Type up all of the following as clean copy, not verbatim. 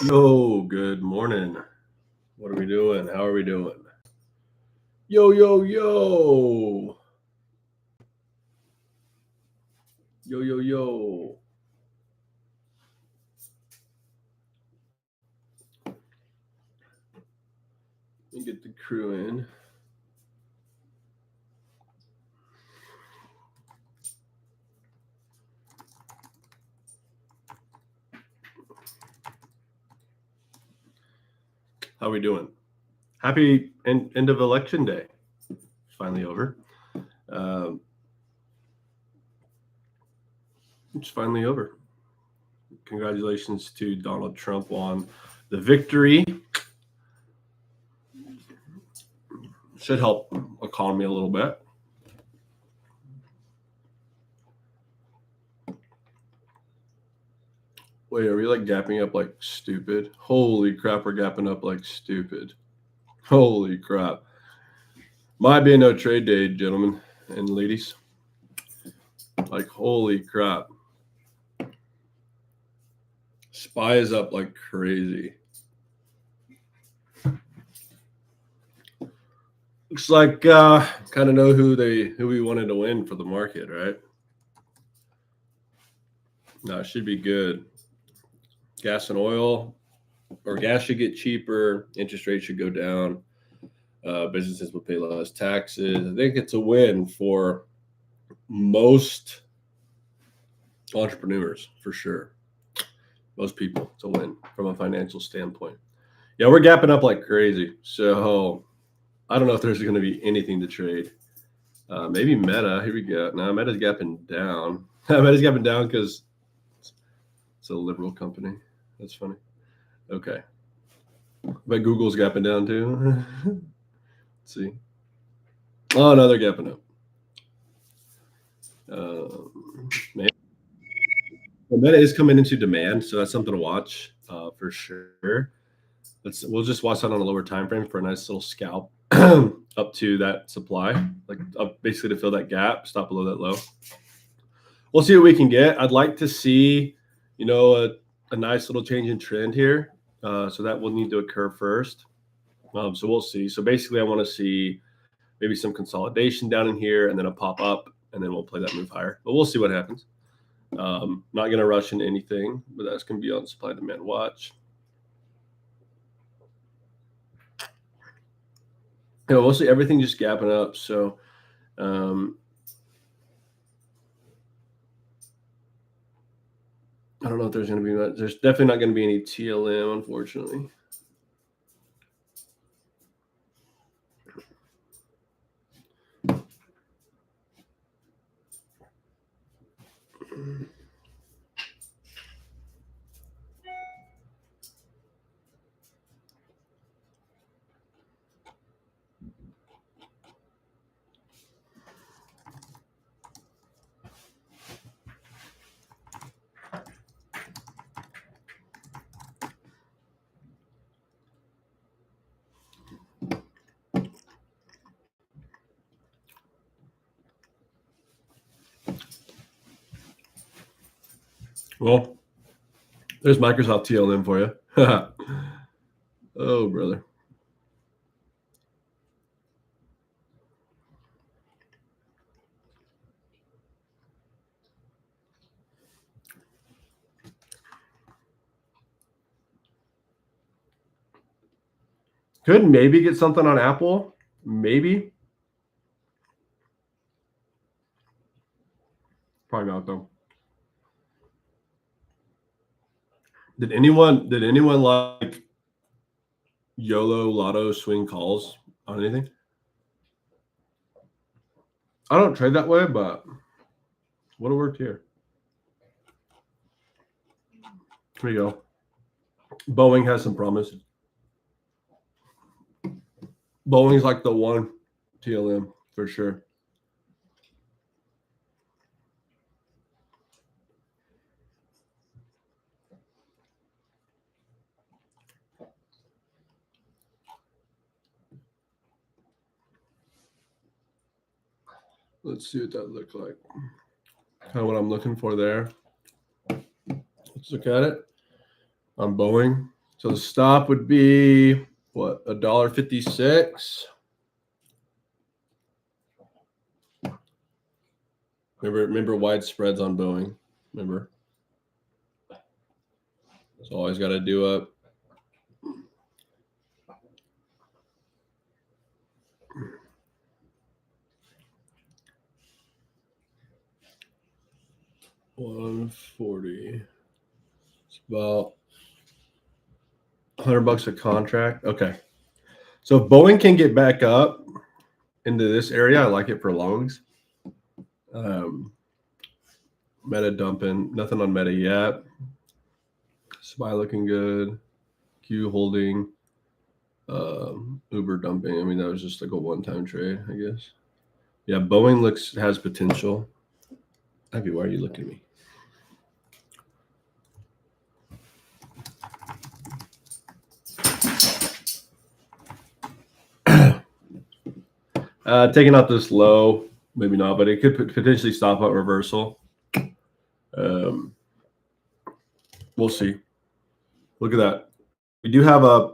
Yo, good morning. What are we doing? How are we doing? Yo, yo, yo. Yo, yo, yo. Let me get the crew in. How we doing? Happy end of election day. It's finally over. Um, it's finally over. Congratulations to Donald Trump on the victory. Should help economy a little bit. Wait, are we like gapping up like stupid? Holy crap, we're gapping up like stupid. Holy crap. Might be a no trade day, gentlemen and ladies. Like, holy crap. SPY is up like crazy. Looks like kind of know who we wanted to win for the market, right? No, it should be good. Gas and oil, or gas should get cheaper. Interest rates should go down. Businesses will pay less taxes. I think it's a win for most entrepreneurs for sure. Most people, it's a win from a financial standpoint. Yeah, we're gapping up like crazy. So I don't know if there's going to be anything to trade. Maybe Meta. Here we go. Now Meta's gapping down. Meta's gapping down because it's a liberal company. That's funny. Okay. But Google's gapping down too. Let's see. Oh, no, they're gapping up. Maybe. Well, Meta is coming into demand, so that's something to watch for sure. We'll just watch that on a lower time frame for a nice little scalp up to that supply, like up basically to fill that gap, stop below that low. We'll see what we can get. I'd like to see, a nice little change in trend here. So that will need to occur first. So we'll see. So basically, I want to see maybe some consolidation down in here and then a pop up, and then we'll play that move higher. But we'll see what happens. Not going to rush into anything, but that's going to be on supply demand watch. Mostly everything just gapping up. So I don't know if there's going to be much. There's definitely not going to be any TLM, unfortunately. Well, there's Microsoft TLM for you. Oh, brother. Could maybe get something on Apple. Maybe. Probably not though. Did anyone like YOLO Lotto swing calls on anything? I don't trade that way, but would have worked here. Here you go. Boeing has some promise. Boeing's like the one TLM for sure. Let's see what that looks like. Kind of what I'm looking for there. Let's look at it on Boeing. So the stop would be what, $1.56. Remember wide spreads on Boeing. Remember, so always got to do up. $140. It's about $100 a contract. Okay. So if Boeing can get back up into this area, I like it for longs. Meta dumping, nothing on Meta yet. SPY looking good. Q holding. Uber dumping. I mean, that was just like a one-time trade, I guess. Yeah, Boeing has potential. Abby, why are you looking at me? Taking out this low, maybe not, but it could potentially stop at reversal. We'll see. Look at that. We do have a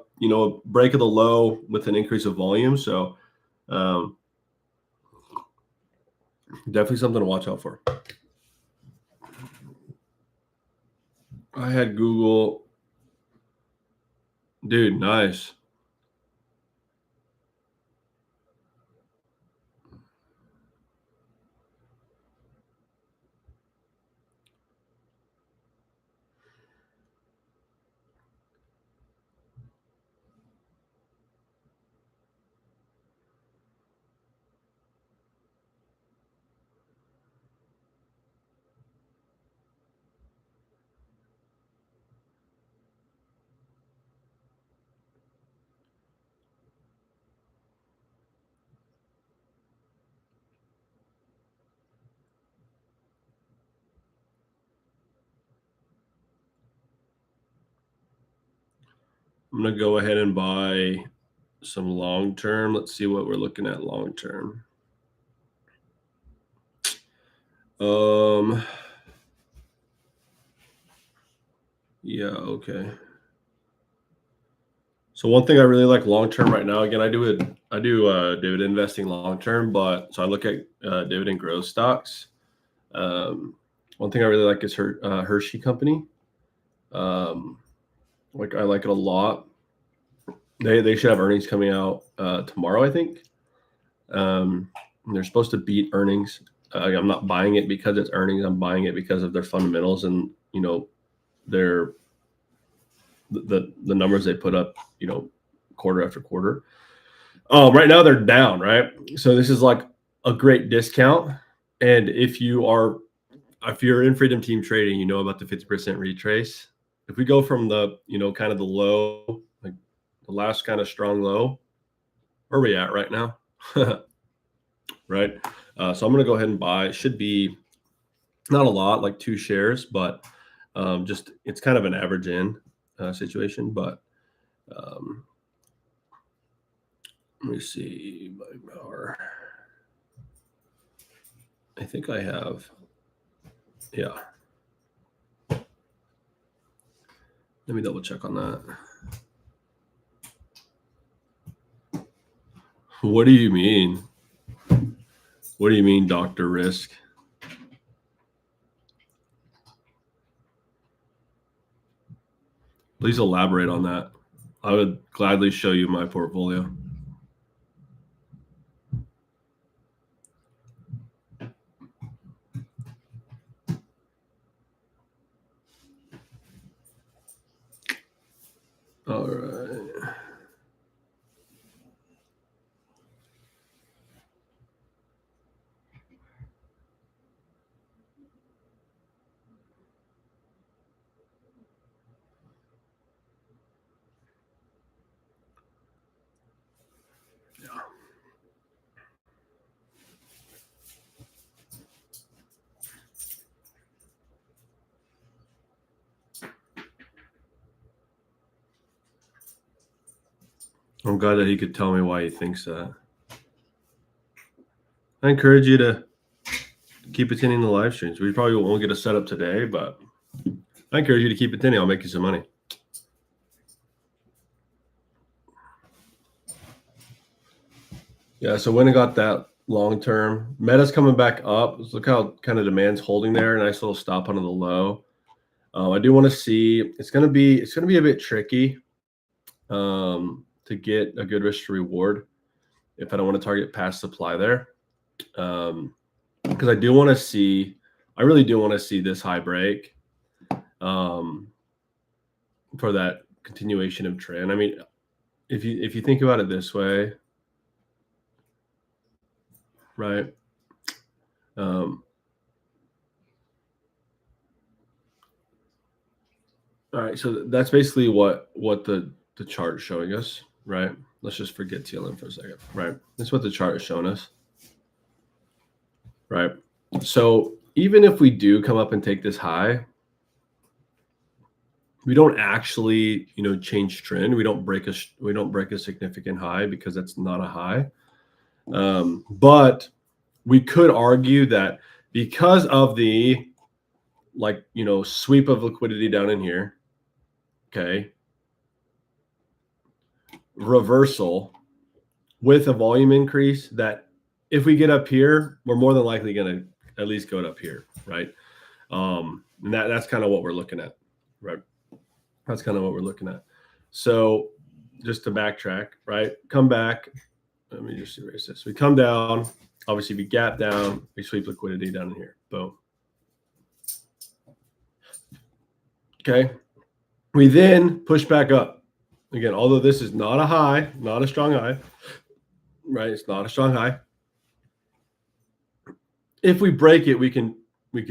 break of the low with an increase of volume, so definitely something to watch out for. I had Google. Dude, nice. I'm going to go ahead and buy some long term. Let's see what we're looking at long term. Yeah, okay. So one thing I really like long term right now, again, I do dividend investing long term, but so I look at dividend growth stocks. One thing I really like is Hershey Company. Like I like it a lot. They should have earnings coming out tomorrow, I think. They're supposed to beat earnings. I'm not buying it because it's earnings. I'm buying it because of their fundamentals and their the numbers they put up, quarter after quarter. Right now they're down, right? So this is like a great discount. And if you're in Freedom Team Trading, you know about the 50% retrace. If we go from the, kind of the low, like the last kind of strong low, where are we at right now? Right. So I'm going to go ahead and buy. It should be not a lot, like 2 shares, but just it's kind of an average in situation. But let me see my power. I think I have. Yeah. Let me double check on that. What do you mean? What do you mean, Dr. Risk? Please elaborate on that. I would gladly show you my portfolio. All right. I'm glad that he could tell me why he thinks that. I encourage you to keep attending the live streams. We probably won't get a setup today, but I encourage you to keep attending. I'll make you some money. Yeah, so when it got that long term, Meta's coming back up. Let's look how kind of demand's holding there. Nice little stop under the low. I do want to see. It's gonna be a bit tricky to get a good risk to reward if I don't want to target past supply there. Because I do want to see. I really do want to see this high break for that continuation of trend. I mean, if you think about it this way, right? All right, so that's basically what the chart is showing us, right? Let's just forget TLM for a second, right? That's what the chart is showing us, right? So even if we do come up and take this high, we don't actually, change trend. We don't break a significant high because that's not a high. But we could argue that because of the sweep of liquidity down in here, okay, reversal with a volume increase, that if we get up here, we're more than likely going to at least go up here, right? And that's kind of what we're looking at, right? That's kind of what we're looking at. So just to backtrack, right? Come back. Let me just erase this. We come down. Obviously, we gap down. We sweep liquidity down in here. Boom. Okay. We then push back up. Again, although this is not a high, not a strong high, right? It's not a strong high. If we break it, we can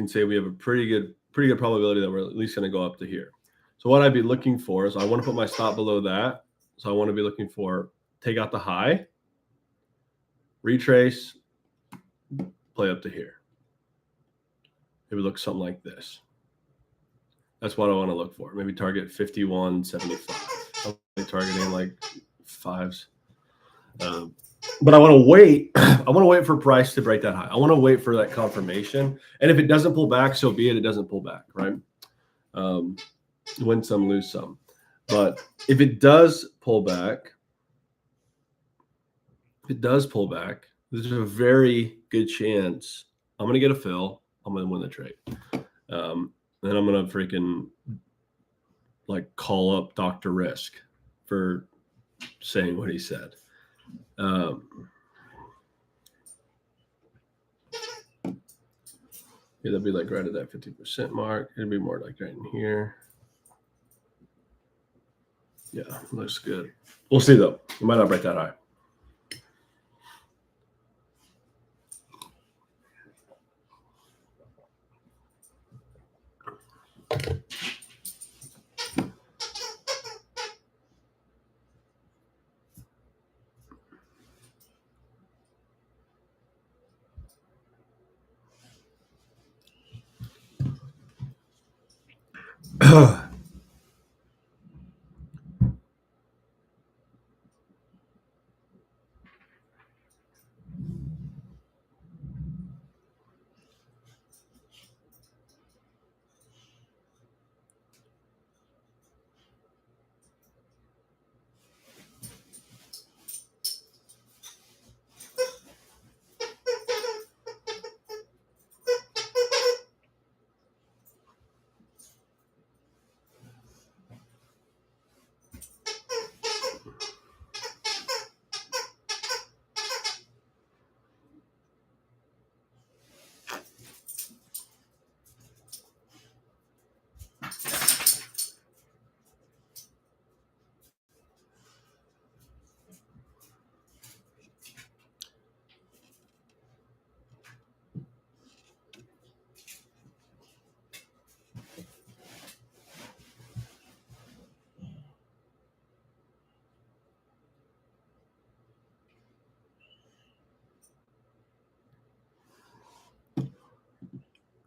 say we have a pretty good probability that we're at least going to go up to here. So what I'd be looking for is I want to put my stop below that. So I want to be looking for take out the high, retrace, play up to here. It would look something like this. That's what I want to look for. Maybe target 51.75. I'll be targeting like fives. But I want to wait. I want to wait for price to break that high. I want to wait for that confirmation. And if it doesn't pull back, so be it. It doesn't pull back, right? Win some, lose some. But if it does pull back, there's a very good chance I'm going to get a fill. I'm going to win the trade. Then I'm going to freaking call up Dr. Risk for saying what he said. Yeah, that'd be right at that 50% mark. It'd be more like right in here. Yeah, looks good. We'll see though. We might not break that high.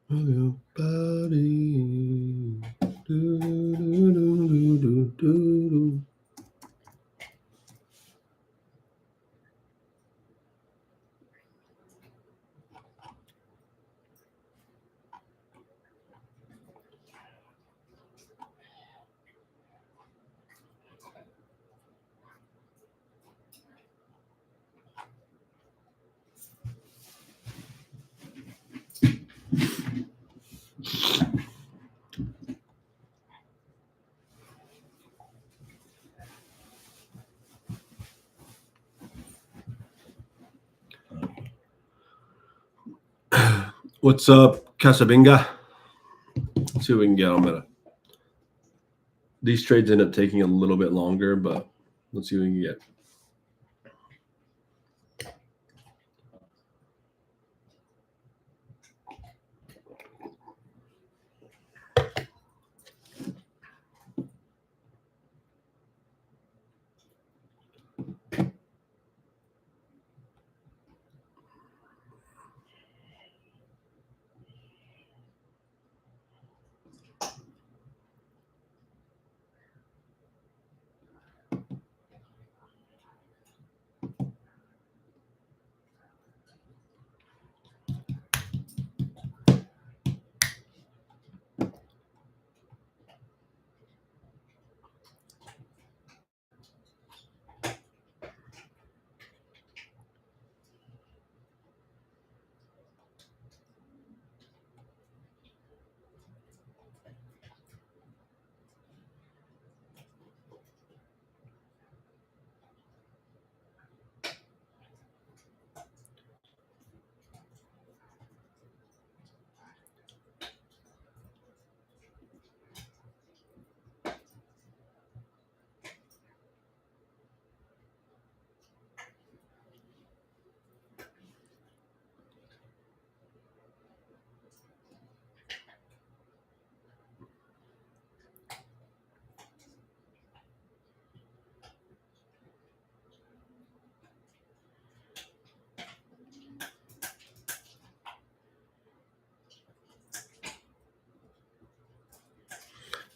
Hello, buddy. What's up, Casabinga? Let's see what we can get on better. These trades end up taking a little bit longer, but let's see what we can get.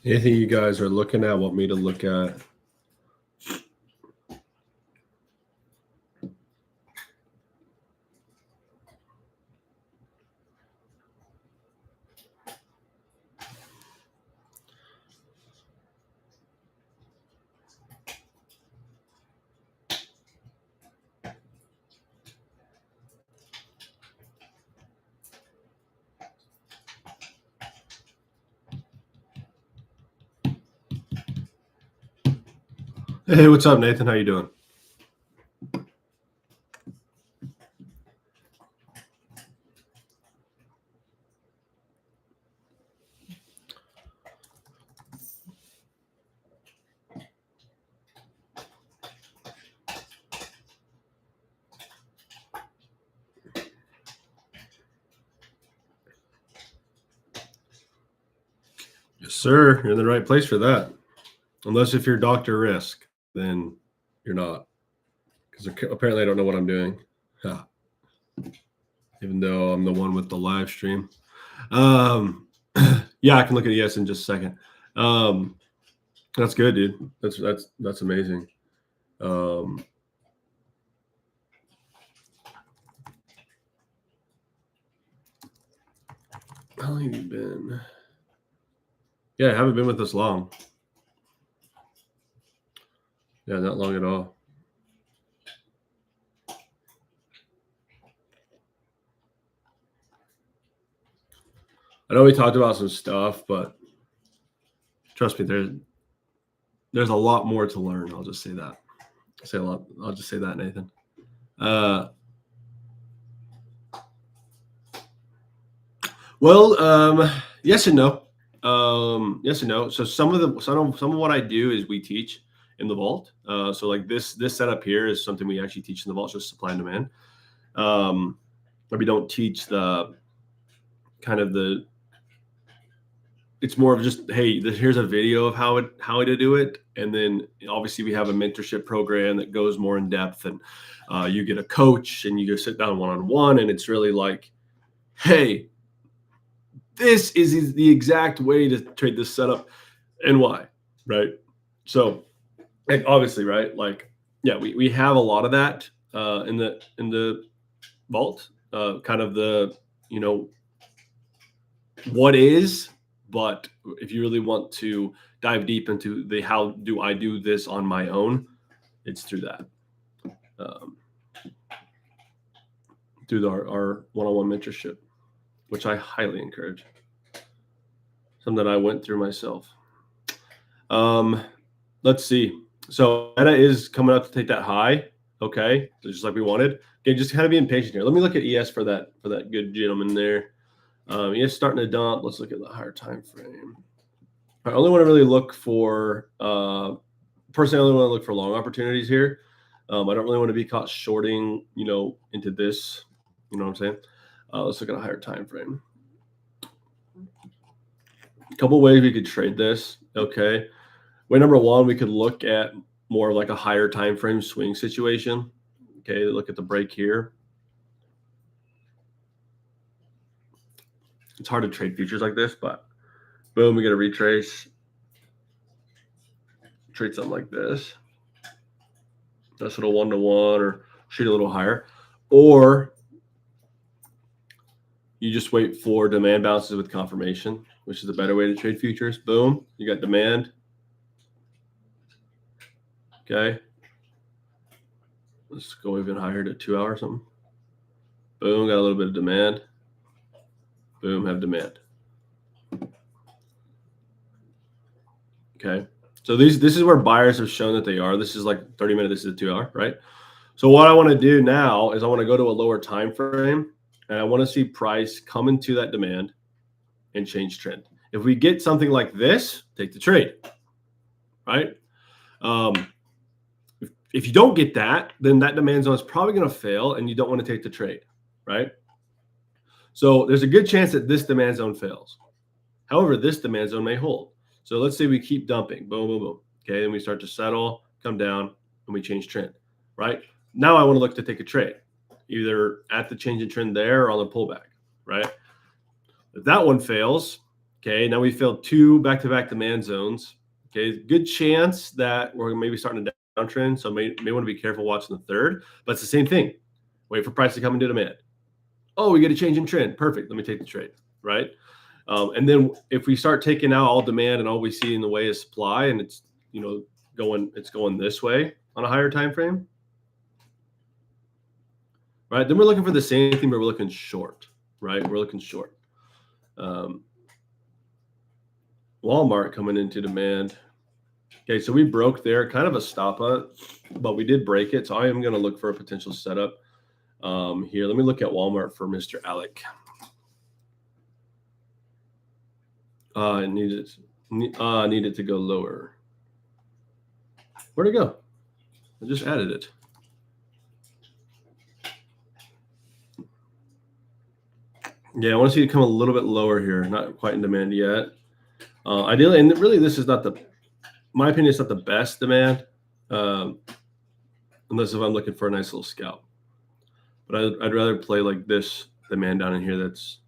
Anything you guys are looking at, want me to look at? Hey, what's up, Nathan? How you doing? Yes, sir. You're in the right place for that. Unless if you're Dr. Risk, then you're not. Because apparently I don't know what I'm doing. Yeah. Even though I'm the one with the live stream. Yeah, I can look at ES in just a second. That's good, dude. That's amazing. How long have you been? Yeah, I haven't been with us long. Yeah, not long at all. I know we talked about some stuff, but trust me, there's a lot more to learn. I'll just say that. I'll just say that, Nathan. Well, yes and no. Yes and no. So some of what I do is we teach in the vault. So like this setup here is something we actually teach in the vault, just supply and demand. But we don't teach the kind of the. It's more of just, hey, here's a video of how to do it, and then obviously we have a mentorship program that goes more in depth, and you get a coach and you go sit down one-on-one, and it's really like, hey, this is the exact way to trade this setup and why, right? So, like, obviously, right? Like, yeah, we have a lot of that in the vault, kind of the what is. But if you really want to dive deep into the how do I do this on my own, it's through that, through our one-on-one mentorship, which I highly encourage. Something that I went through myself. Let's see. So Meta is coming up to take that high. Okay, so just like we wanted. Okay, just kind of being patient here. Let me look at ES for that good gentleman there. It's starting to dump. Let's look at the higher time frame. I only want to really look for personally, I only want to look for long opportunities here. I don't really want to be caught shorting, into this. You know what I'm saying? Let's look at a higher time frame. A couple ways we could trade this. Okay. Way number one, we could look at more like a higher time frame swing situation. Okay, look at the break here. It's hard to trade futures like this, but boom, we get a retrace. Trade something like this. That's a little 1-to-1 or shoot a little higher. Or you just wait for demand bounces with confirmation, which is a better way to trade futures. Boom, you got demand. Okay. Let's go even higher to 2 hours or something. Boom, got a little bit of demand. Boom, have demand. Okay. So this is where buyers have shown that they are. This is like 30 minutes, this is a 2 hour, right? So what I want to do now is I want to go to a lower time frame and I want to see price come into that demand and change trend. If we get something like this, take the trade, right? If you don't get that, then that demand zone is probably going to fail and you don't want to take the trade, right? So there's a good chance that this demand zone fails. However, this demand zone may hold. So let's say we keep dumping, boom, boom, boom. Okay, and we start to settle, come down, and we change trend, right? Now I want to look to take a trade, either at the change in trend there or on the pullback, right? If that one fails, okay, now we failed 2 back-to-back demand zones. Okay, good chance that we're maybe starting to downtrend, so may want to be careful watching the third. But it's the same thing. Wait for price to come into demand. Oh, we get a change in trend. Perfect. Let me take the trade, right? And then if we start taking out all demand and all we see in the way is supply, and it's going this way on a higher time frame, right? Then we're looking for the same thing, but we're looking short, right? We're looking short. Walmart coming into demand. Okay, so we broke there, kind of a stop on it, but we did break it. So I am going to look for a potential setup here. Let me look at Walmart for Mr. Alec. I needed to go lower. Where'd it go? I just added it. Yeah, I want to see it come a little bit lower here. Not quite in demand yet. Ideally, and really this is not my opinion, it's not the best demand, unless if I'm looking for a nice little scalp. But I'd rather play like this demand down in here that's,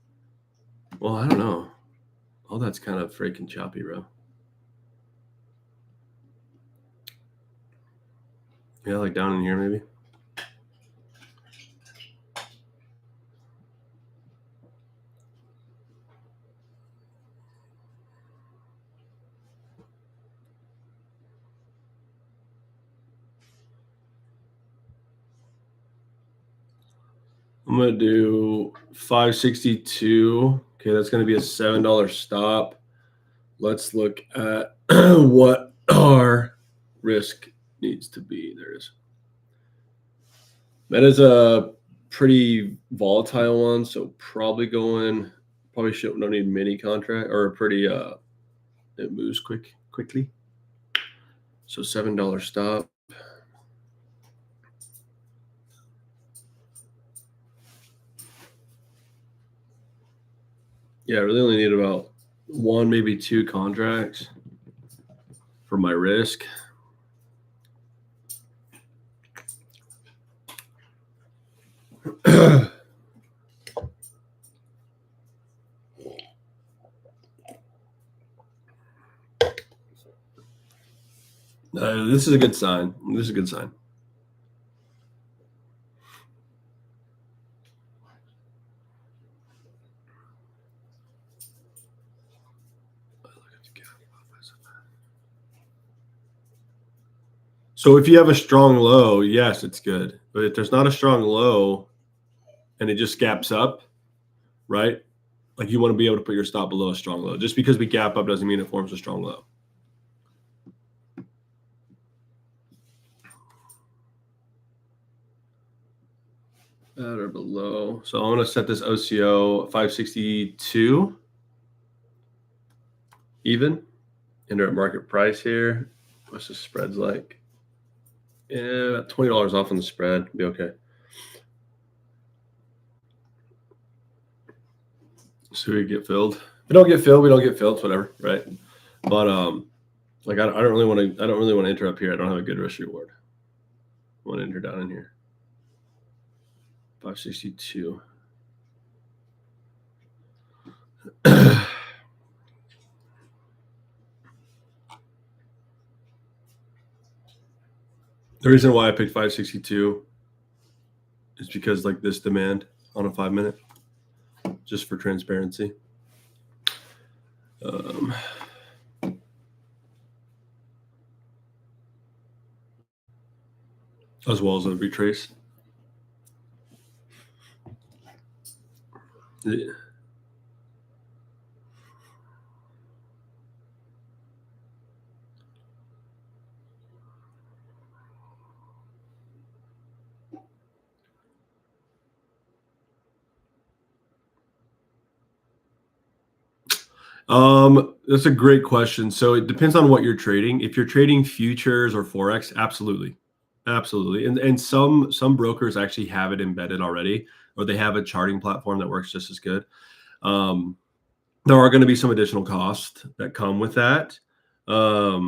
well, I don't know. All that's kind of freaking choppy, bro. Yeah, like down in here maybe. I'm going to do 562. Okay, that's going to be a $7 stop. Let's look at what our risk needs to be. There it is. That is a pretty volatile one, so probably don't need mini contract or a pretty it moves quickly. So $7 stop. Yeah, I really only need about 1, maybe 2 contracts for my risk. This is a good sign. This is a good sign. So if you have a strong low, yes, it's good. But if there's not a strong low and it just gaps up, right? Like you want to be able to put your stop below a strong low. Just because we gap up doesn't mean it forms a strong low. At or below. So I'm going to set this OCO 562 even. Enter at market price here. What's the spreads like? Yeah, $20 off on the spread. Be okay. So we get filled. If we don't get filled, we don't get filled. It's whatever, right? But like I don't really want to enter up here. I don't have a good risk reward. I want to enter down in here. 562. The reason why I picked 562 is because like this demand on a 5 minute, just for transparency. As well as a retrace. Yeah. That's a great question. So it depends on what you're trading. If you're trading futures or Forex, absolutely. And some brokers actually have it embedded already, or they have a charting platform that works just as good. There are going to be some additional costs that come with that. There are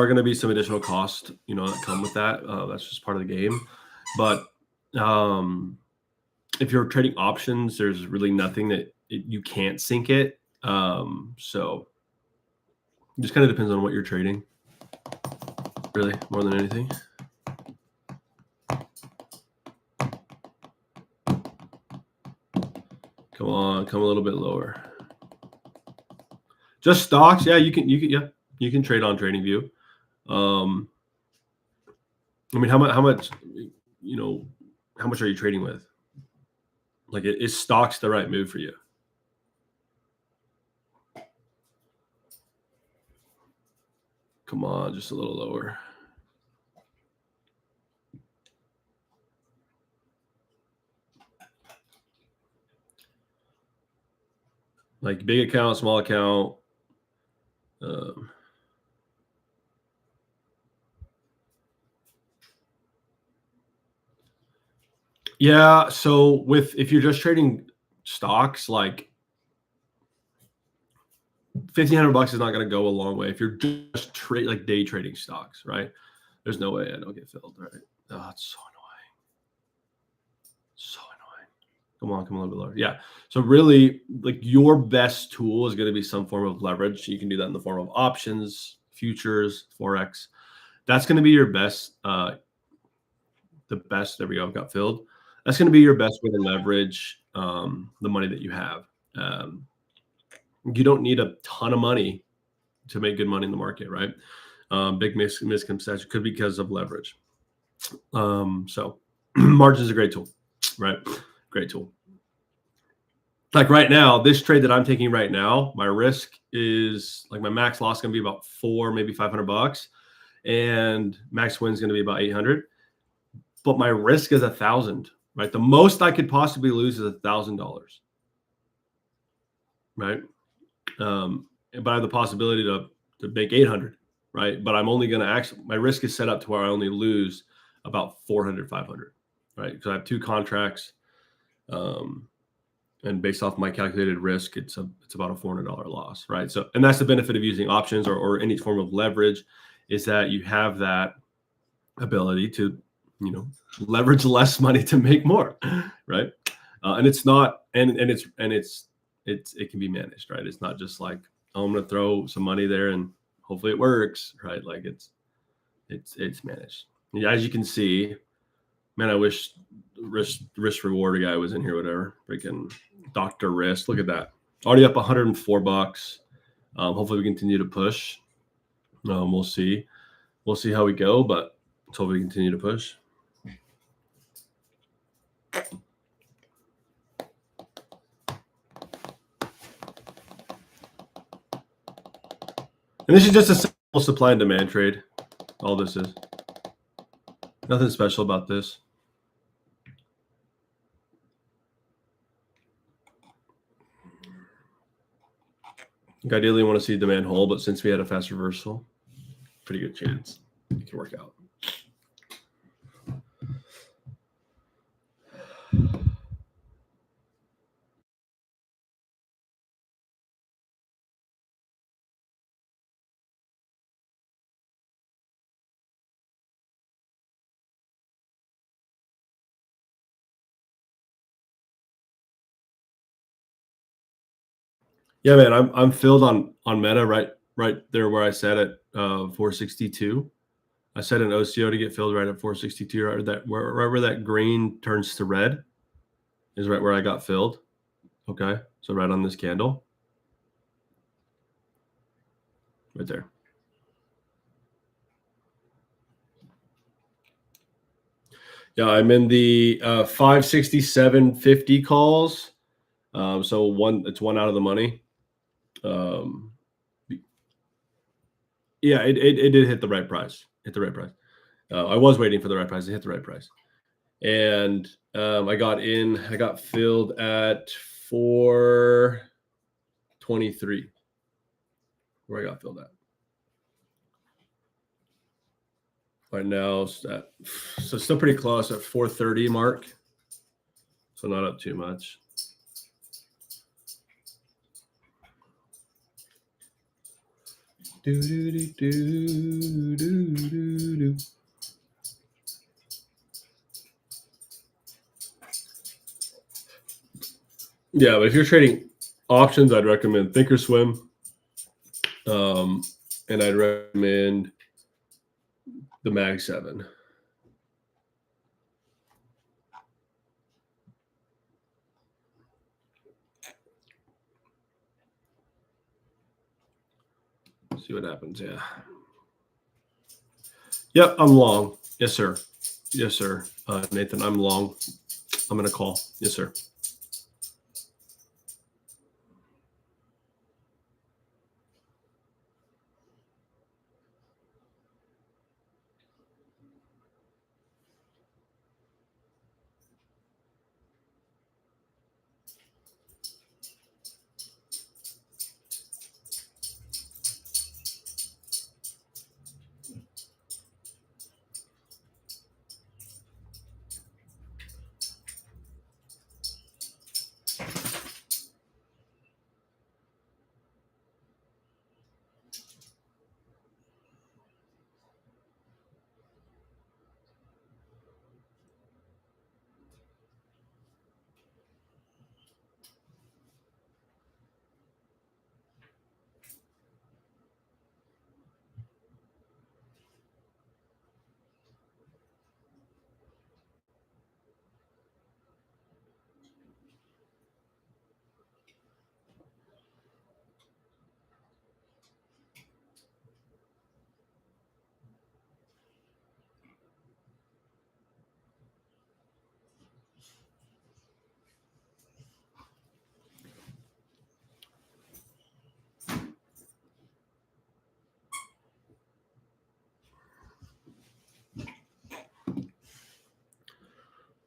going to be some additional costs, that come with that. That's just part of the game. But if you're trading options, there's really nothing that you can't sync it. So it just kind of depends on what you're trading, really, more than anything. Come on, come a little bit lower. Just stocks, yeah, you can trade on TradingView. I mean, how much, how much are you trading with? Like, is stocks the right move for you? Come on, just a little lower. Like big account, small account. Yeah, so if you're just trading stocks, like $1,500 is not going to go a long way. If you're just day trading stocks, right? There's no way I don't get filled, right? Oh, it's so annoying. So annoying. Come on, come a little bit lower. Yeah. So really, like your best tool is going to be some form of leverage. You can do that in the form of options, futures, Forex. That's going to be your best. The best. There we go. I've got filled. That's going to be your best way to leverage the money that you have. You don't need a ton of money to make good money in the market, right? Big misconception could be because of leverage. So margin is a great tool, right? Great tool. Like right now, this trade that I'm taking right now, my risk is like my max loss going to be about $400, maybe $500, and max win is going to be about 800. But my risk is 1,000, right? The most I could possibly lose is $1,000, right? But I have the possibility to make 800, right? But I'm only going to my risk is set up to where I only lose about 400, 500, right? Because I have 2 contracts. And based off my calculated risk, it's about a $400 loss, right? So, and that's the benefit of using options or any form of leverage, is that you have that ability to, leverage less money to make more, right? And it's not, and it can be managed, right? It's not just like, oh, I'm going to throw some money there and hopefully it works, right? Like it's managed. As you can see, man, I wish risk reward guy was in here, whatever. Freaking Dr. Risk. Look at that. Already up $104. Hopefully we continue to push. We'll see. We'll see how we go, but let's hope we continue to push. And this is just a simple supply and demand trade. All this is. Nothing special about this. Ideally, you want to see demand hold, but since we had a fast reversal, pretty good chance it can work out. Yeah, man, I'm filled on Meta right there where I set at 462. I set an OCO to get filled right at 462, right where that green turns to red is right where I got filled. Okay, so right on this candle, right there. Yeah, I'm in the 567.50 calls. So it's one out of the money. Yeah, it did hit the right price. Hit the right price. I was waiting for the right price. It hit the right price, and I got filled at 423. Where I got filled at right now, so still pretty close at 430 mark. So not up too much. Do, do, do, do, do, do, do. Yeah, but if you're trading options, I'd recommend Thinkorswim, and I'd recommend the Mag 7. See what happens. Yeah. Yep, I'm long. Yes, sir. Yes, sir. Nathan, I'm long. I'm going to call. Yes, sir.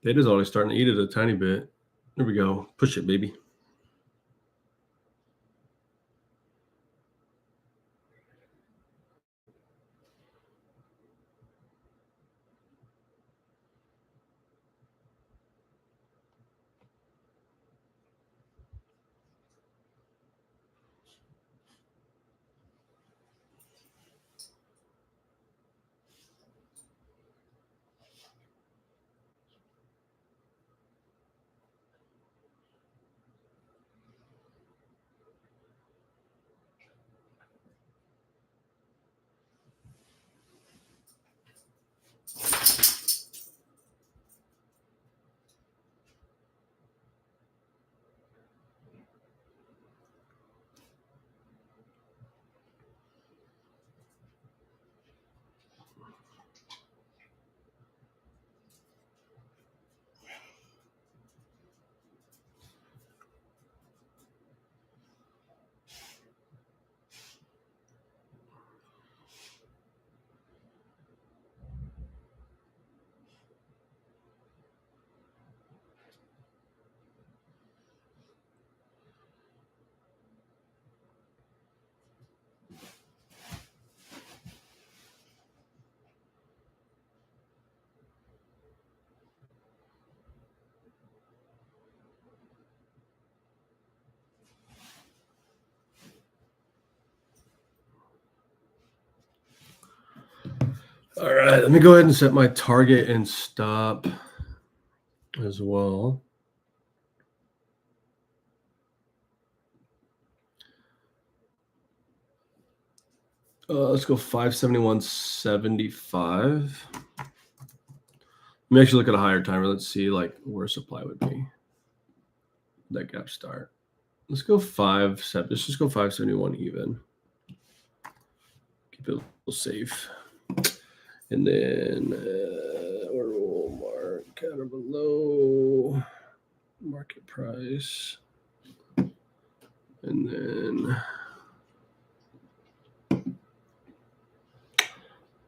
Data's always starting to eat it a tiny bit. There we go. Push it, baby. All right, let me go ahead and set my target and stop as well. Let's go 571.75. Let me actually look at a higher timer. Let's see like where supply would be. That gap start. Let's go 5.7. Let's just go 571 even. Keep it a little safe. And then where will mark at or below market price. And then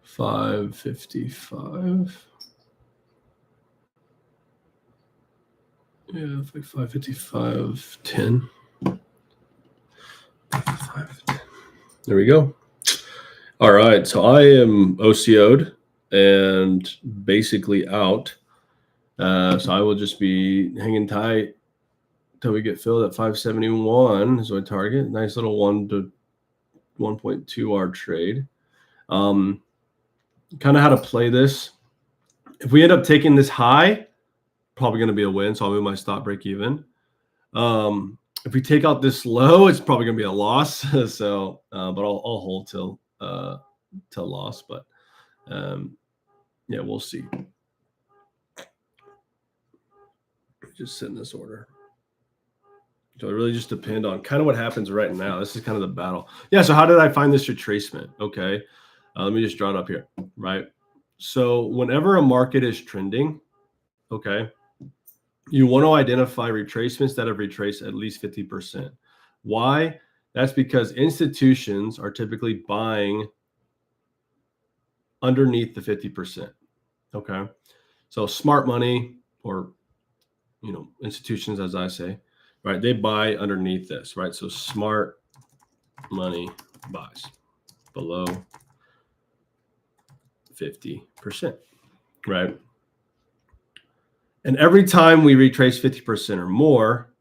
555. Yeah, it's like 555.10. 510. There we go. All right, so I am OCO'd and basically out. So I will just be hanging tight until we get filled at 571 is my target. Nice little 1 to 1.2 R trade. Kind of how to play this. If we end up taking this high, probably going to be a win. So I'll move my stop break even. If we take out this low, it's probably going to be a loss. So, but I'll hold till loss. But yeah, we'll see. Just sit in this order. So it really just depends on kind of what happens right now. This is kind of the battle. Yeah. So how did I find this retracement? Okay. Let me just draw it up here. Right. So whenever a market is trending, okay, you want to identify retracements that have retraced at least 50%. Why? That's because institutions are typically buying underneath the 50%. Okay. So smart money, or institutions, as I say, right, they buy underneath this, right? So smart money buys below 50%, right? And every time we retrace 50% or more,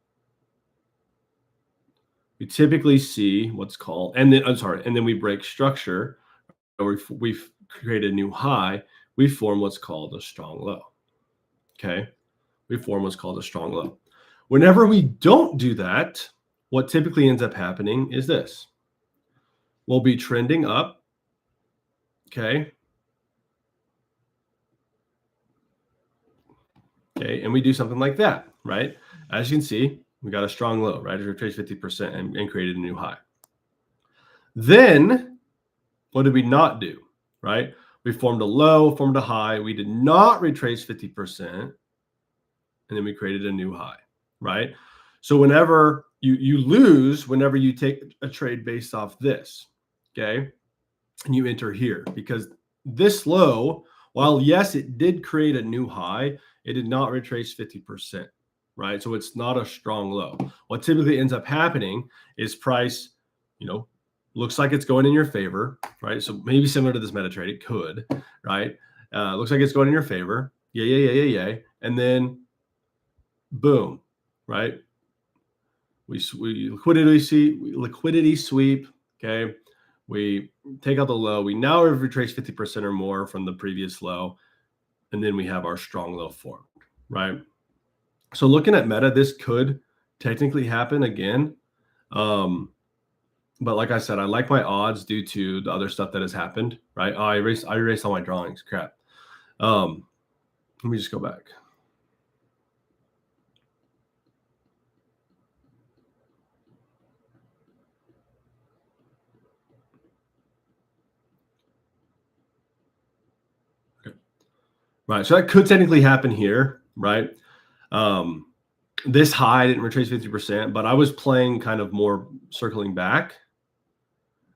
we typically see what's called, and then we break structure, or we've created a new high, we form what's called a strong low. Okay. We form what's called a strong low. Whenever we don't do that, what typically ends up happening is this. We'll be trending up. Okay. Okay. And we do something like that, right? As you can see, we got a strong low, right? It retraced 50% and created a new high. Then what did we not do, right? We formed a low, formed a high. We did not retrace 50%. And then we created a new high, right? So whenever you lose, whenever you take a trade based off this, okay, and you enter here, because this low, while yes, it did create a new high, it did not retrace 50%, right? So it's not a strong low. What typically ends up happening is price, looks like it's going in your favor, right? So maybe similar to this MetaTrade, it could, right? Looks like it's going in your favor. Yay. And then boom, right? We liquidity sweep. Okay. We take out the low. We now have retraced 50% or more from the previous low. And then we have our strong low formed, right? So looking at Meta, this could technically happen again. But like I said, I like my odds due to the other stuff that has happened, right? Oh, I erased all my drawings. Crap. Let me just go back. Okay. Right. So that could technically happen here, right? This high didn't retrace 50%, but I was playing kind of more circling back,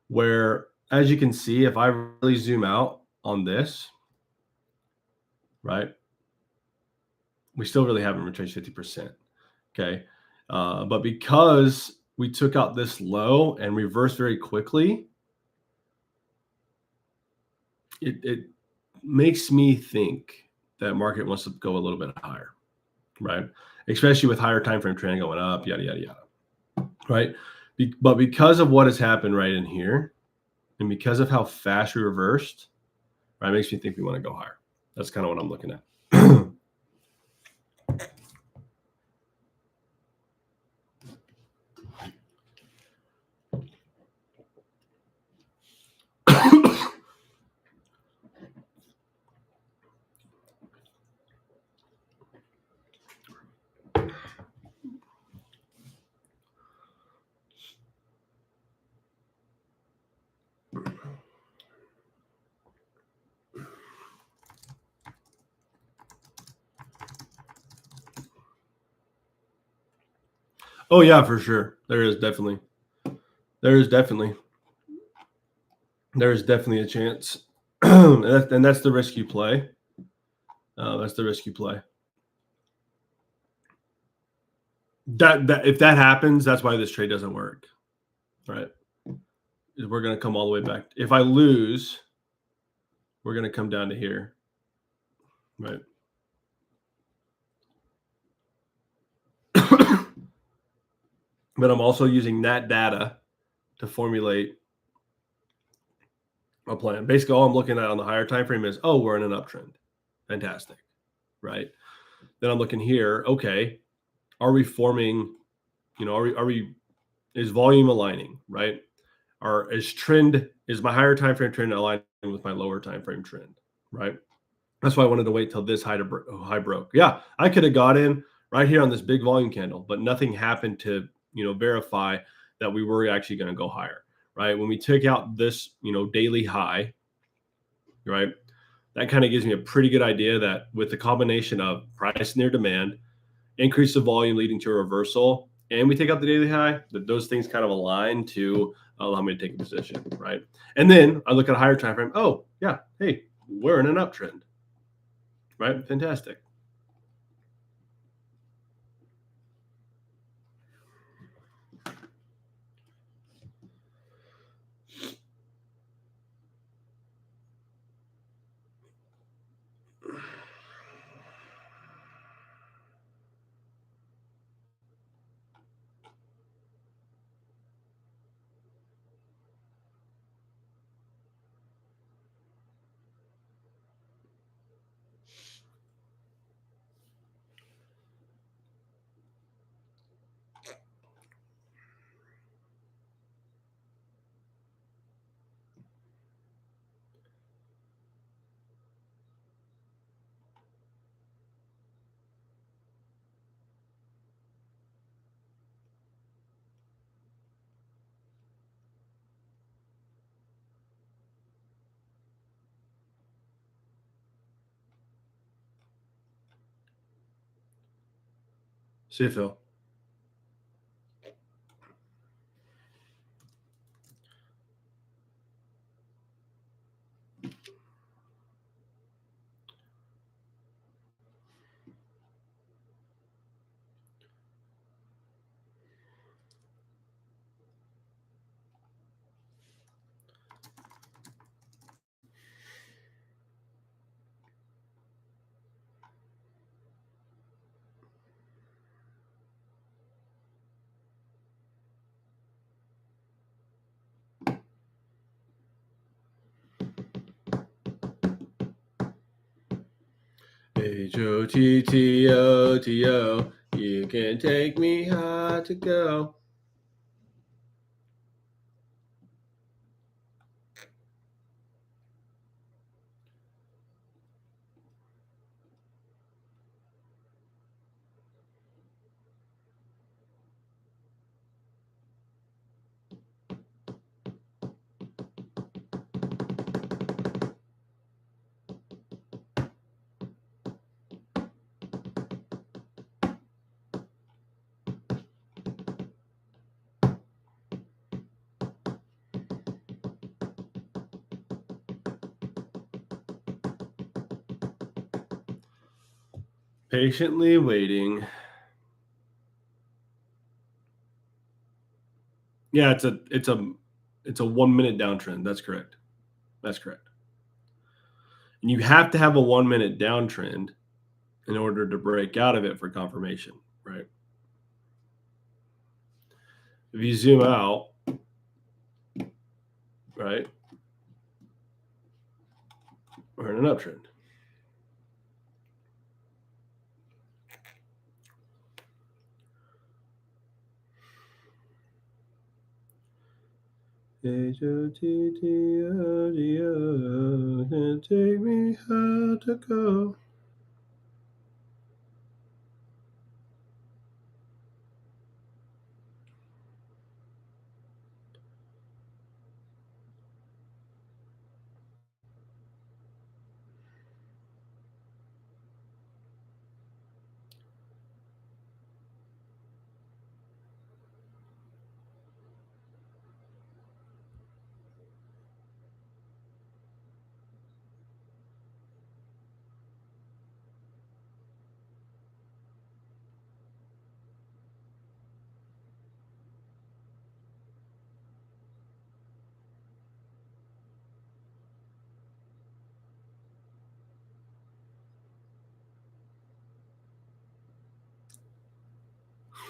where, as you can see, if I really zoom out on this, right, we still really haven't retraced 50%. Okay. But because we took out this low and reversed very quickly, it makes me think that market wants to go a little bit higher, right? Especially with higher time frame trend going up, yada, yada, yada, right? But because of what has happened right in here, and because of how fast we reversed, right? It makes me think we want to go higher. That's kind of what I'm looking at. Oh yeah, for sure. There is definitely a chance, and that's the risk you play. That's the risk you play. That if that happens, that's why this trade doesn't work, right? We're going to come all the way back. If I lose, we're going to come down to here, right? But I'm also using that data to formulate a plan. Basically, all I'm looking at on the higher time frame is, oh, we're in an uptrend. Fantastic, right? Then I'm looking here. Okay, are we forming? You know, are we? Is volume aligning, right? Or is my higher time frame trend aligning with my lower time frame trend, right? That's why I wanted to wait till this high broke. Yeah, I could have got in right here on this big volume candle, but nothing happened to verify that we were actually going to go higher, right? When we took out this daily high, right, that kind of gives me a pretty good idea that with the combination of price near demand, increase of volume leading to a reversal, and we take out the daily high, that those things kind of align to allow me to take a position, right? And then I look at a higher time frame. Oh yeah, hey, we're in an uptrend. Right? Fantastic. See you, Phil. H-O-T-T-O-T-O, you can take me high to go. Patiently waiting. Yeah, it's a 1 minute downtrend. That's correct. That's correct. And you have to have a 1 minute downtrend in order to break out of it for confirmation, right? If you zoom out, right? We're in an uptrend. H-O-T-T-O-G-O, can't take me how to go.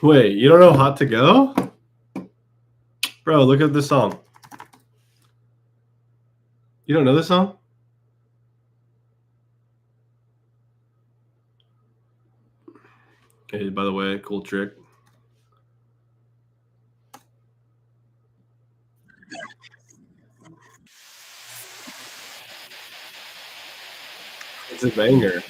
Wait, you don't know Hot to Go? Bro, look at this song. You don't know this song? Hey, by the way, cool trick. It's a banger.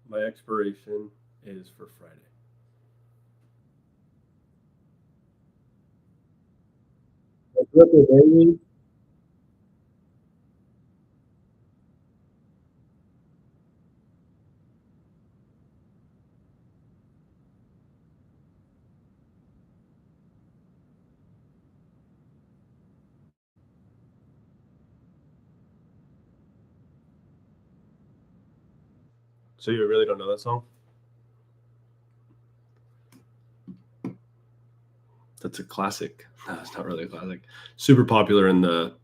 My expiration is for Friday. Baby. So you really don't know that song? That's a classic. No, it's not really a classic. Super popular in the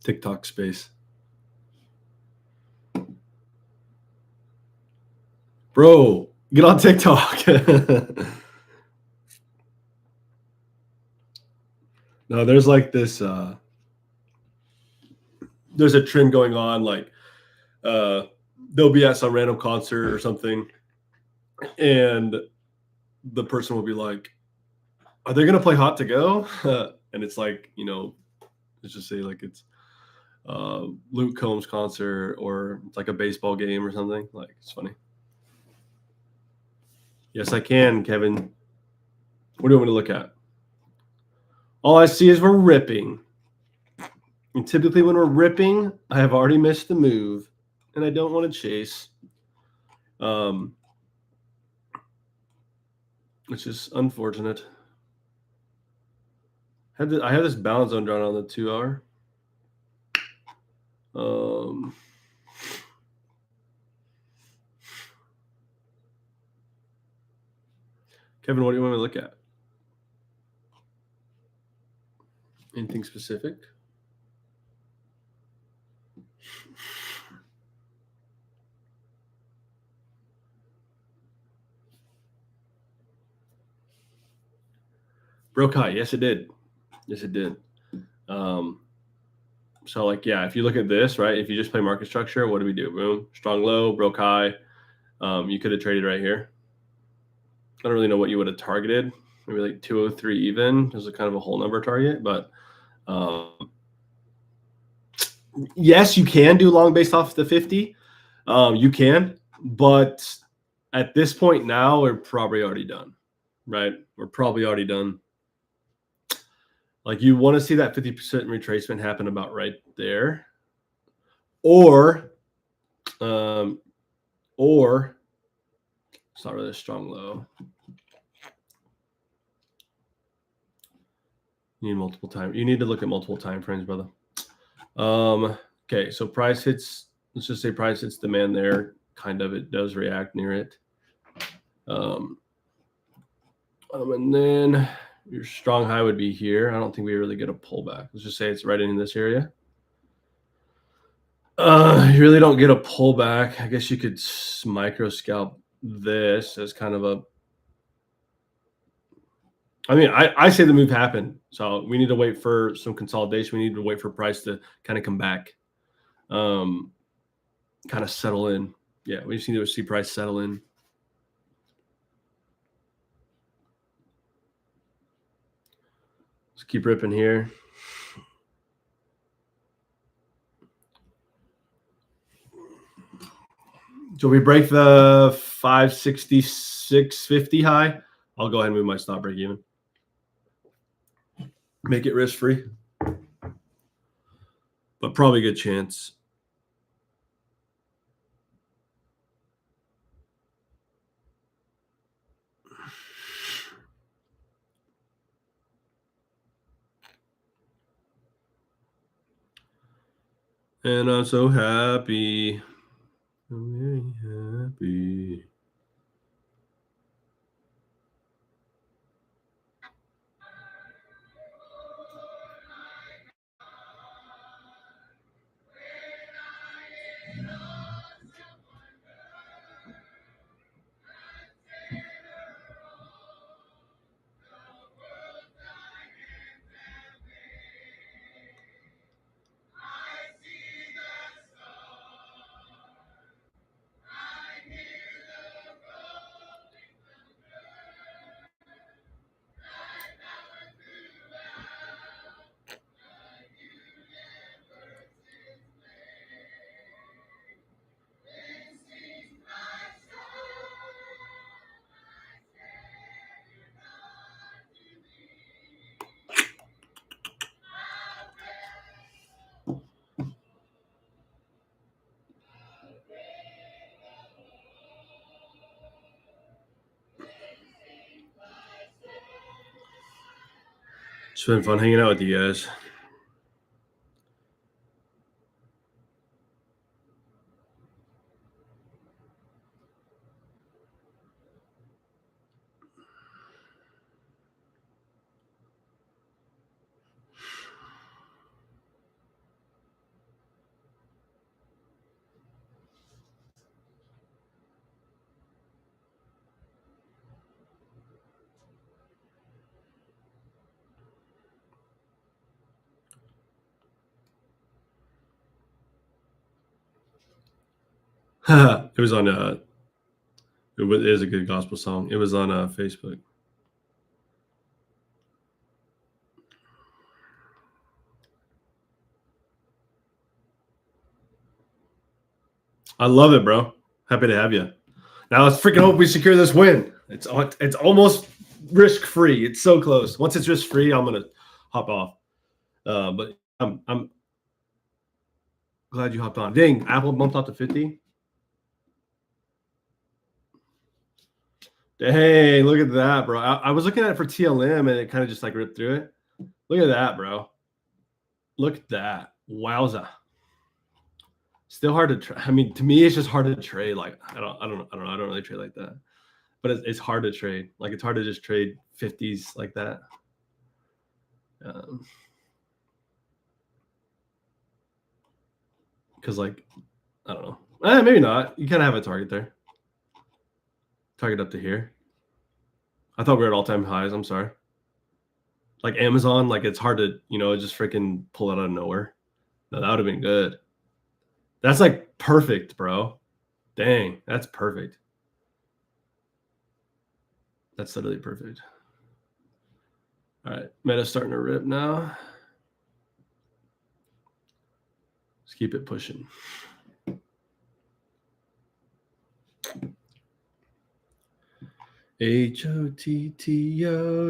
TikTok space. Bro, get on TikTok. No, there's like this there's a trend going on, like they'll be at some random concert or something, and the person will be like, are they gonna play Hot to Go? And it's like, let's just say like it's Luke Combs concert, or it's like a baseball game or something. Like, it's funny. Yes, I can, Kevin. What do you want me to look at? All I see is we're ripping. And typically when we're ripping, I have already missed the move, and I don't want to chase. Which is unfortunate. I have this balance zone drawn on the 2 hour. Kevin, what do you want me to look at? Anything specific? Broke high. Yes, it did. Yes, it did. So like, yeah, if you look at this, right, if you just play market structure, what do we do? Boom, strong low, broke high. You could have traded right here. I don't really know what you would have targeted. Maybe like 203 even. There's a kind of a whole number target, but yes, you can do long based off the 50. You can, but at this point now, we're probably already done, right? We're probably already done. Like, you want to see that 50% retracement happen about right there, or it's not really a strong low. You need multiple time. You need to look at multiple time frames, brother. Okay, so price hits. Let's just say price hits demand there. Kind of, it does react near it. And then your strong high would be here. I don't think we really get a pullback. Let's just say it's right in this area. You really don't get a pullback. I guess you could micro scalp this as kind of a. I mean, I say the move happened, so we need to wait for some consolidation. We need to wait for price to kind of come back, kind of settle in. Yeah, we just need to see price settle in. Let's keep ripping here. So we break the 566.50 high. I'll go ahead and move my stop break even. Make it risk free, but probably a good chance. And I'm so happy. I'm very happy. It's been fun hanging out with you guys. It was on it is a good gospel song. It was on Facebook. I love it, bro. Happy to have you. Now let's freaking hope we secure this win. It's almost risk free. It's so close. Once it's risk free, I'm gonna hop off. But I'm glad you hopped on. Dang, Apple bumped out to 50. Dang, look at that, bro. I was looking at it for TLM and it kind of just like ripped through it. Look at that, bro. Look at that. Wowza. Still hard to trade. I mean, to me, it's just hard to trade. Like, I don't really trade like that. But it's hard to trade. Like, it's hard to just trade 50s like that. Because, like, I don't know. Maybe not. You kind of have a target there. Target up to here. I thought we were at all-time highs. I'm sorry. Like Amazon, like it's hard to, just freaking pull it out of nowhere. No, that would have been good. That's like perfect, bro. Dang, that's perfect. That's literally perfect. All right, Meta's starting to rip now. Let's keep it pushing. HOTTOGO.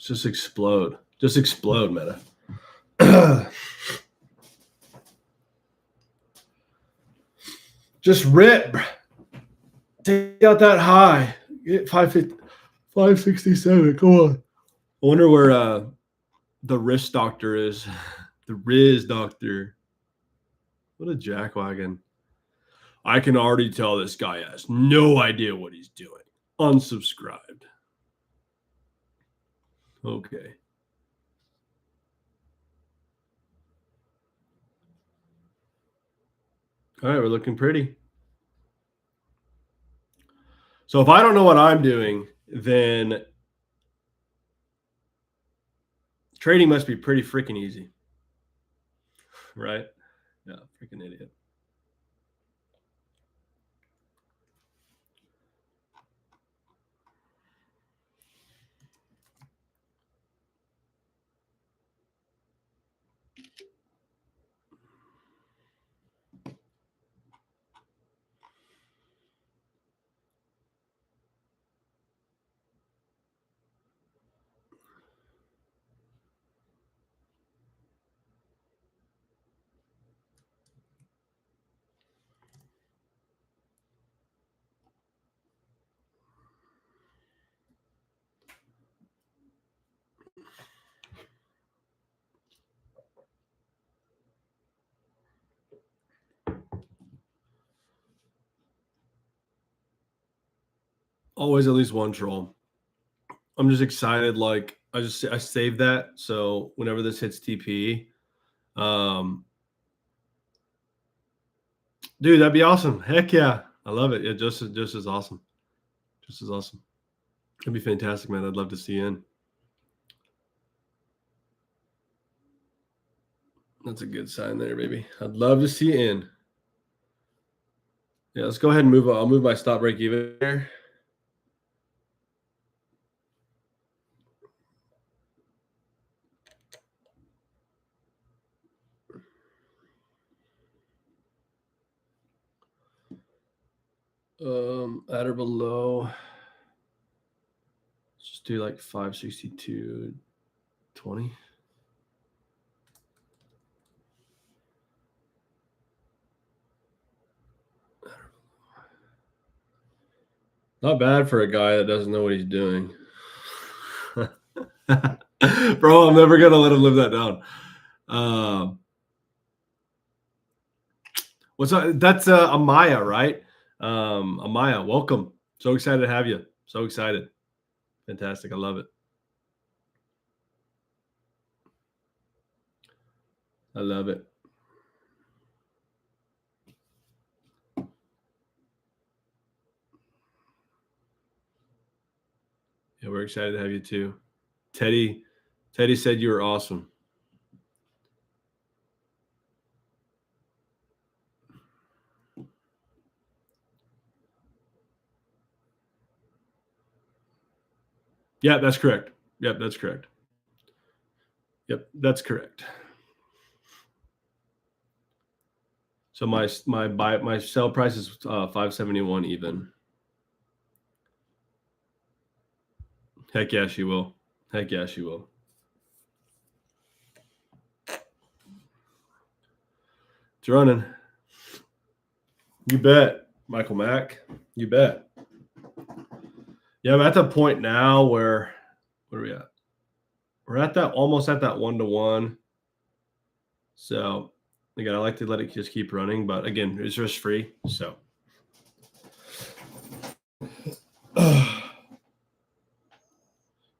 Just explode. Just explode, Meta. Just rip. Take out that high. Get 567. Come on. I wonder where the wrist doctor is. The Riz doctor. What a jackwagon. I can already tell this guy has no idea what he's doing. Unsubscribed. Okay. All right, we're looking pretty. So if I don't know what I'm doing, then trading must be pretty freaking easy. Right? Yeah, freaking idiot. Always at least one troll. I'm just excited. Like I saved that. So whenever this hits TP, dude, that'd be awesome. Heck yeah. I love it. Yeah, just as awesome. Just as awesome. It'd be fantastic, man. I'd love to see you in. That's a good sign there, baby. I'd love to see you in. Yeah, let's go ahead and move on. I'll move my stop break even there. At or below. Let's just do like 562.20. Not bad for a guy that doesn't know what he's doing. Bro, I'm never gonna let him live that down. What's up? That's Amaya, right? Amaya, welcome. So excited to have you. So excited. Fantastic. I love it. I love it. Yeah, we're excited to have you too. Teddy said you were awesome. Yeah, that's correct. Yep, that's correct. Yep, that's correct. So my sell price is 571 even. Heck yeah, she will. Heck yeah, she will. It's running. You bet, Michael Mack. You bet. Yeah, I'm at the point now where are we at? We're at that almost at that 1-to-1. So again, I like to let it just keep running, but again, it's risk free. So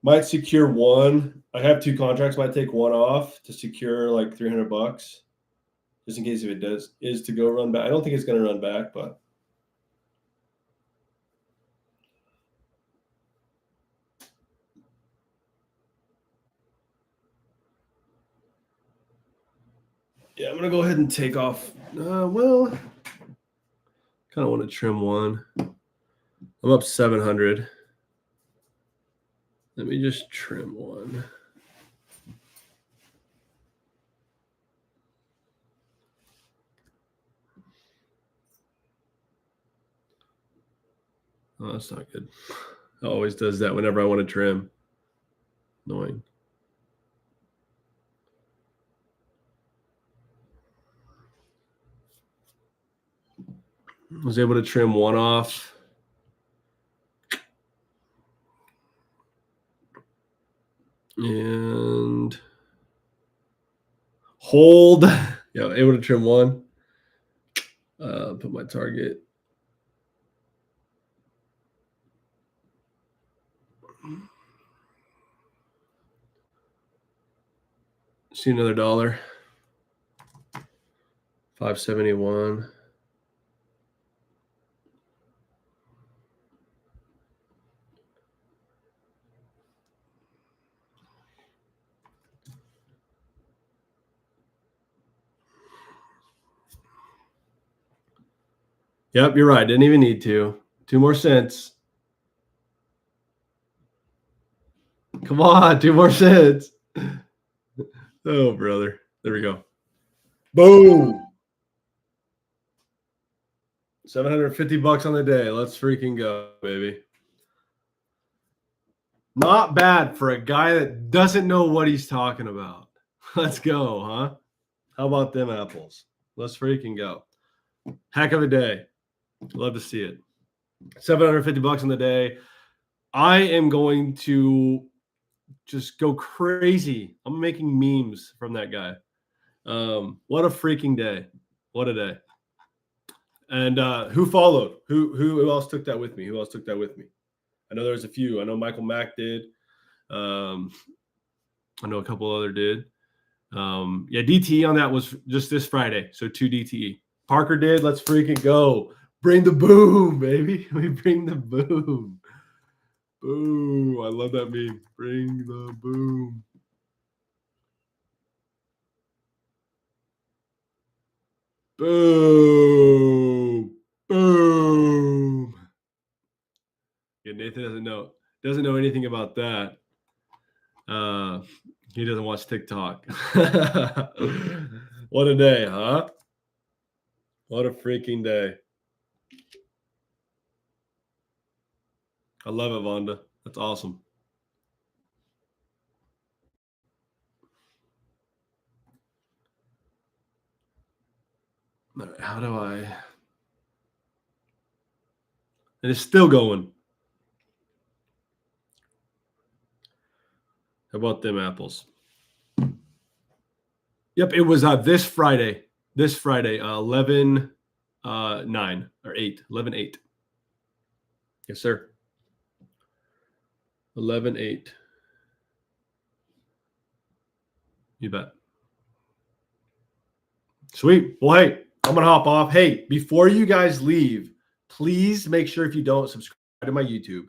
might secure one. I have 2 contracts. Might take one off to secure like $300, just in case if it is to go run back. I don't think it's going to run back, but yeah, I'm going to go ahead and take off. Well, kind of want to trim one. I'm up 700. Let me just trim one. Oh, that's not good. It always does that whenever I want to trim. Annoying. Was able to trim one off. And hold. Yeah, able to trim one. Put my target. See another dollar. 571. Yep, you're right. Didn't even need to. 2 more cents. Come on, 2 more cents. Oh, brother. There we go. Boom. $750 on the day. Let's freaking go, baby. Not bad for a guy that doesn't know what he's talking about. Let's go, huh? How about them apples? Let's freaking go. Heck of a day. Love to see it. $750 on the day. I am going to just go crazy. I'm making memes from that guy. What a freaking day. What a day. And who followed? Who else took that with me? Who else took that with me? I know there's a few. I know Michael Mack did. I know a couple other did. Yeah, DTE on that was just this Friday. So 2 DTE. Parker did. Let's freaking go. Bring the boom, baby. We bring the boom. Boom. I love that meme. Bring the boom. Boom. Boom. Yeah, Nathan doesn't know anything about that. He doesn't watch TikTok. What a day, huh? What a freaking day. I love it, Vonda. That's awesome. All right, how do I? And it's still going. How about them apples? Yep, it was this Friday. 11 9 or 8. 11-8. Yes, sir. 11-8. You bet. Sweet. Well, hey, I'm gonna hop off. Hey, before you guys leave, please make sure if you don't subscribe to my YouTube,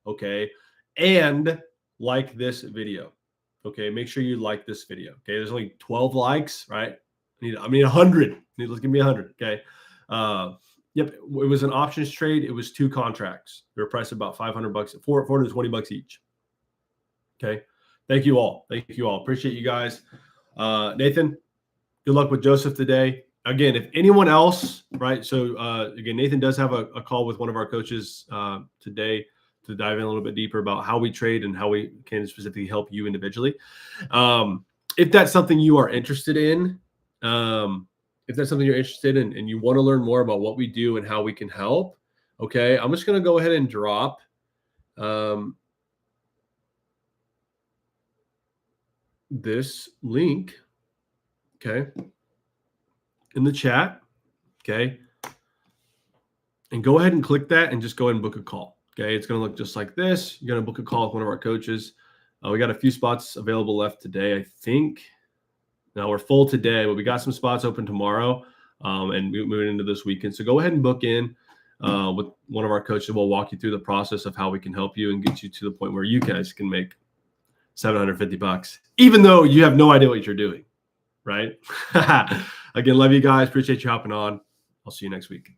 okay, and like this video. Okay, make sure you like this video. Okay, there's only 12 likes, right? I need 100. Let's give me 100. Okay. Yep, it was an options trade. It was 2 contracts. They were priced about $500, $420 each. Okay. Thank you all. Appreciate you guys. Nathan, good luck with Joseph today. Again, if anyone else, right? So again, Nathan does have a call with one of our coaches today to dive in a little bit deeper about how we trade and how we can specifically help you individually. If that's something you are interested in, and you want to learn more about what we do and how we can help, okay, I'm just going to go ahead and drop this link, okay, in the chat, okay, and go ahead and click that and just go ahead and book a call. Okay, it's going to look just like this. You're going to book a call with one of our coaches. We got a few spots available left today, I think. Now we're full today, but we got some spots open tomorrow, and we're moving into this weekend. So go ahead and book in with one of our coaches. We'll walk you through the process of how we can help you and get you to the point where you guys can make $750, even though you have no idea what you're doing, right? Again, love you guys. Appreciate you hopping on. I'll see you next week.